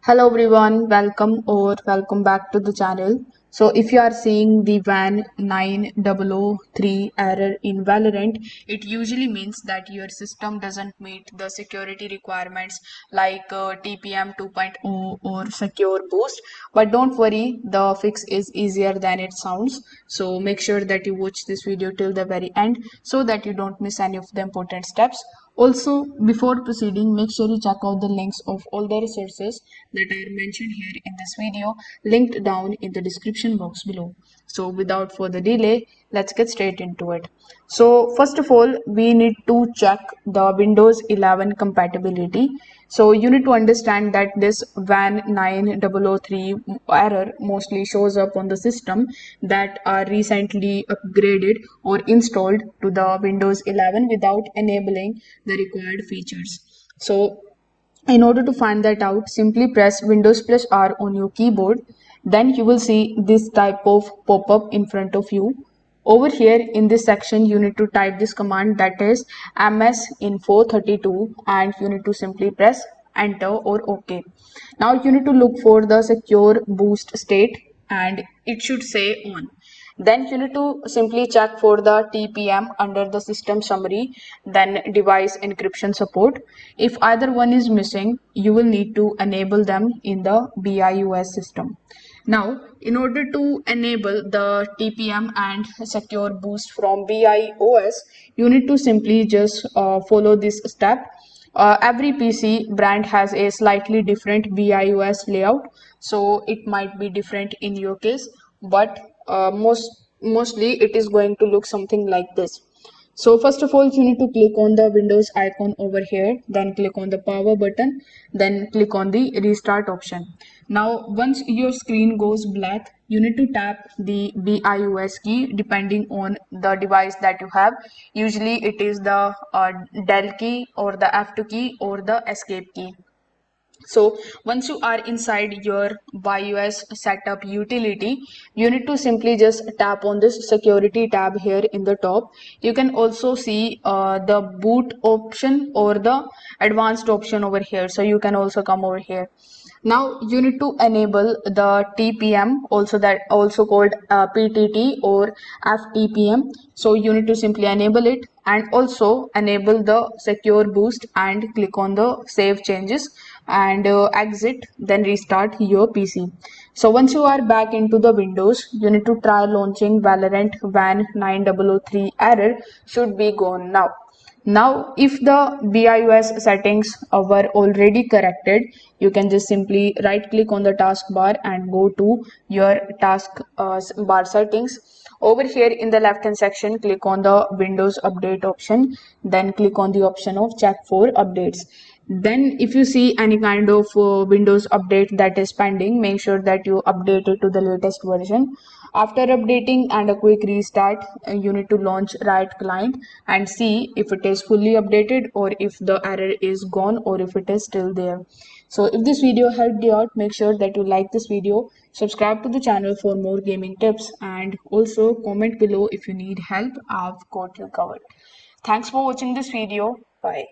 Hello everyone, welcome back to the channel. So if you are seeing the Van9003 error in Valorant, it usually means that your system doesn't meet the security requirements like TPM 2.0 or secure boost. But don't worry, the fix is easier than it sounds. So make sure that you watch this video till the very end so that you don't miss any of the important steps. Also, before proceeding, make sure you check out the links of all the resources that are mentioned here in this video, linked down in the description box below. So without further delay, let's get straight into it. So first of all, we need to check the Windows 11 compatibility. So you need to understand that this Van9003 error mostly shows up on the system that are recently upgraded or installed to the Windows 11 without enabling the required features. So in order to find that out, simply press Windows plus R on your keyboard. Then you will see this type of pop-up in front of you. Over here in this section, you need to type this command, that is msinfo32, and you need to simply press enter or OK. Now you need to look for the secure boost state and it should say on. Then you need to simply check for the TPM under the system summary, then device encryption support. If either one is missing, you will need to enable them in the BIOS system. Now, in order to enable the TPM and secure boost from BIOS, you need to simply just follow this step. Every PC brand has a slightly different BIOS layout, so it might be different in your case, but mostly it is going to look something like this. So first of all, you need to click on the Windows icon over here, then click on the power button, then click on the restart option. Now once your screen goes black, you need to tap the BIOS key depending on the device that you have. Usually it is the Del key or the F2 key or the escape key. So once you are inside your BIOS setup utility, you need to simply just tap on this security tab here in the top. You can also see the boot option or the advanced option over here. So you can also come over here. Now you need to enable the TPM, also called PTT or FTPM. So you need to simply enable it and also enable the secure boost and click on the save changes and exit, then restart your PC. So once you are back into the Windows, you need to try launching Valorant Van9003 error should be gone now. Now, if the BIOS settings were already corrected, you can just simply right click on the taskbar and go to your task bar settings. Over here in the left hand section, click on the Windows Update option, then click on the option of check for updates. Then if you see any kind of Windows update that is pending, make sure that you update it to the latest version. After updating and a quick restart, you need to launch Riot Client and see if it is fully updated or if the error is gone or if it is still there. So if this video helped you out, make sure that you like this video, subscribe to the channel for more gaming tips, and also comment below if you need help. I've got you covered. Thanks for watching this video. Bye.